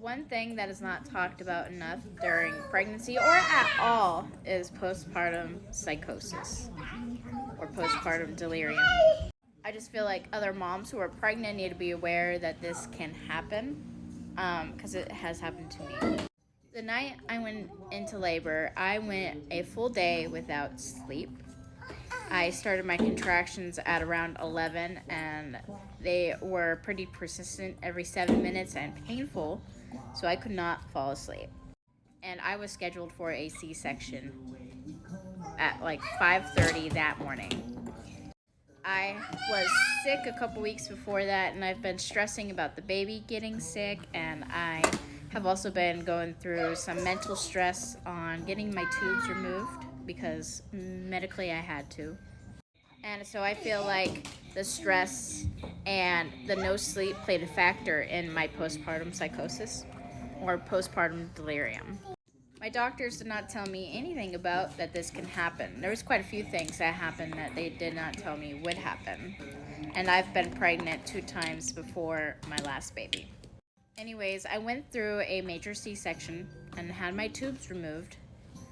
One thing that is not talked about enough during pregnancy or at all is postpartum psychosis or postpartum delirium. I just feel like other moms who are pregnant need to be aware that this can happen because it has happened to me. The night I went into labor, I went a full day without sleep. I started my contractions at around 11 and they were pretty persistent every 7 minutes and painful, so I could not fall asleep. And I was scheduled for a C-section at like 5:30 that morning. I was sick a couple weeks before that, and I've been stressing about the baby getting sick, and I have also been going through some mental stress on getting my tubes removed because medically I had to. And so I feel like the stress and the no sleep played a factor in my postpartum psychosis or postpartum delirium. My doctors did not tell me anything about that this can happen. There was quite a few things that happened that they did not tell me would happen. And I've been pregnant 2 times before my last baby. Anyways, I went through a major C-section and had my tubes removed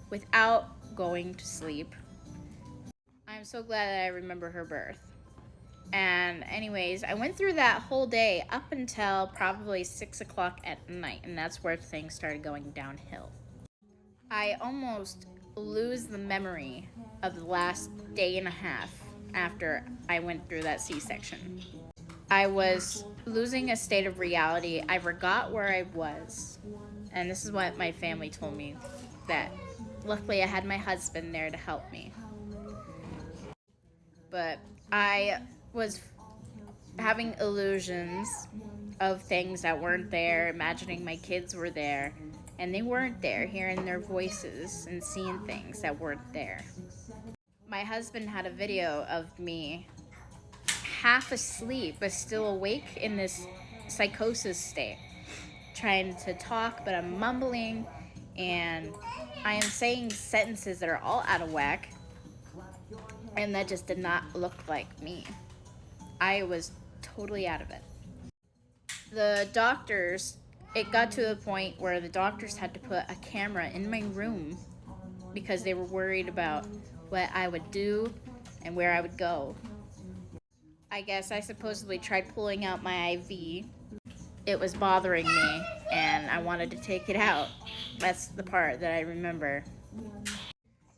without going to sleep. I'm so glad that I remember her birth. And anyways, I went through that whole day up until probably 6 o'clock at night, and that's where things started going downhill. I almost lose the memory of the last day and a half after I went through that C-section. I was losing a state of reality. I forgot where I was. And this is what my family told me, that luckily I had my husband there to help me. But I was having illusions of things that weren't there, imagining my kids were there, and they weren't there, hearing their voices and seeing things that weren't there. My husband had a video of me half asleep but still awake in this psychosis state, trying to talk, but I'm mumbling and I am saying sentences that are all out of whack, and that just did not look like me. I was totally out of it. The doctors, it got to the point where the doctors had to put a camera in my room because they were worried about what I would do and where I would go. I guess I supposedly tried pulling out my IV. It was bothering me and I wanted to take it out. That's the part that I remember.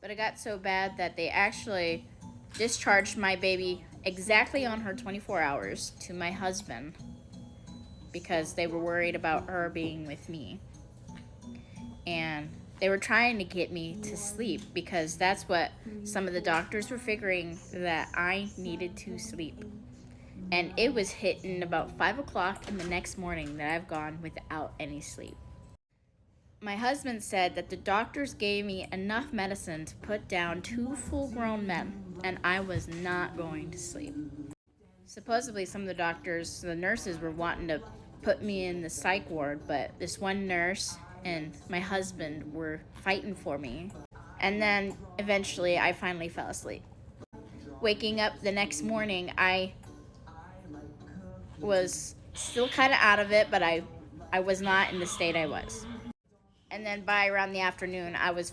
But it got so bad that they actually discharged my baby exactly on her 24 hours to my husband because they were worried about her being with me. And they were trying to get me to sleep because that's what some of the doctors were figuring, that I needed to sleep. And it was hitting about 5 o'clock in the next morning that I've gone without any sleep. My husband said that the doctors gave me enough medicine to put down 2 full-grown men, and I was not going to sleep. Supposedly some of the doctors, the nurses, were wanting to put me in the psych ward, but this one nurse and my husband were fighting for me. And then eventually I finally fell asleep. Waking up the next morning, I was still kind of out of it, but I was not in the state I was. And then by around the afternoon, I was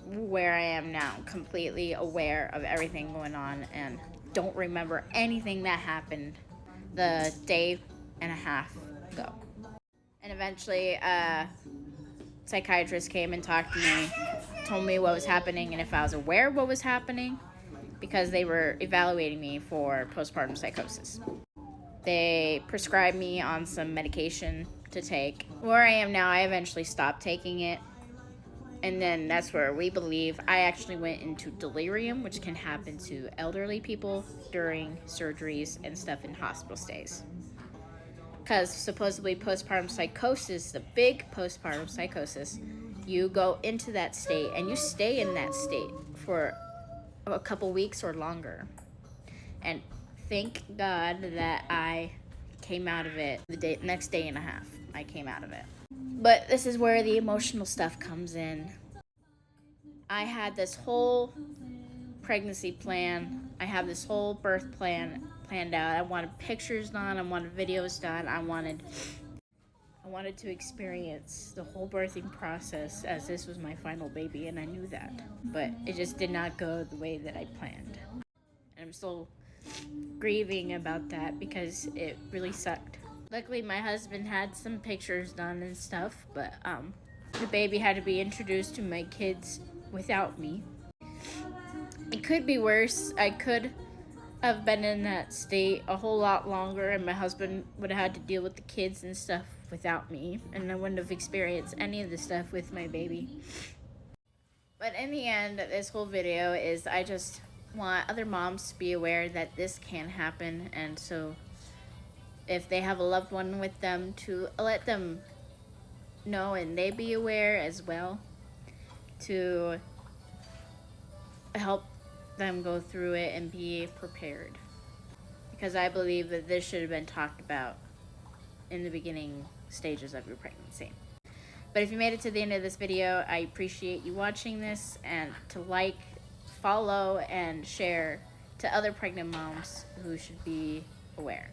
where I am now, completely aware of everything going on and don't remember anything that happened the day and a half ago. And eventually, a psychiatrist came and talked to me, told me what was happening and if I was aware of what was happening, because they were evaluating me for postpartum psychosis. They prescribed me on some medication to take. Where I am now, I eventually stopped taking it. And then that's where we believe I actually went into delirium, which can happen to elderly people during surgeries and stuff in hospital stays. Because supposedly postpartum psychosis, the big postpartum psychosis, you go into that state and you stay in that state for a couple weeks or longer. And thank God that I came out of it the next day and a half. I came out of it. But this is where the emotional stuff comes in. I had this whole pregnancy plan. I have this whole birth plan planned out. I wanted pictures done. I wanted videos done. I wanted I wanted to experience the whole birthing process as this was my final baby, and I knew that. But it just did not go the way that I planned. And I'm still grieving about that because it really sucked. Luckily, my husband had some pictures done and stuff, but the baby had to be introduced to my kids without me. It could be worse. I could have been in that state a whole lot longer, and my husband would have had to deal with the kids and stuff without me, and I wouldn't have experienced any of the stuff with my baby. But in the end, this whole video is I just want other moms to be aware that this can happen, and so if they have a loved one with them, to let them know and they be aware as well, to help them go through it and be prepared. Because I believe that this should have been talked about in the beginning stages of your pregnancy. But if you made it to the end of this video, I appreciate you watching this, and to like, follow, and share to other pregnant moms who should be aware.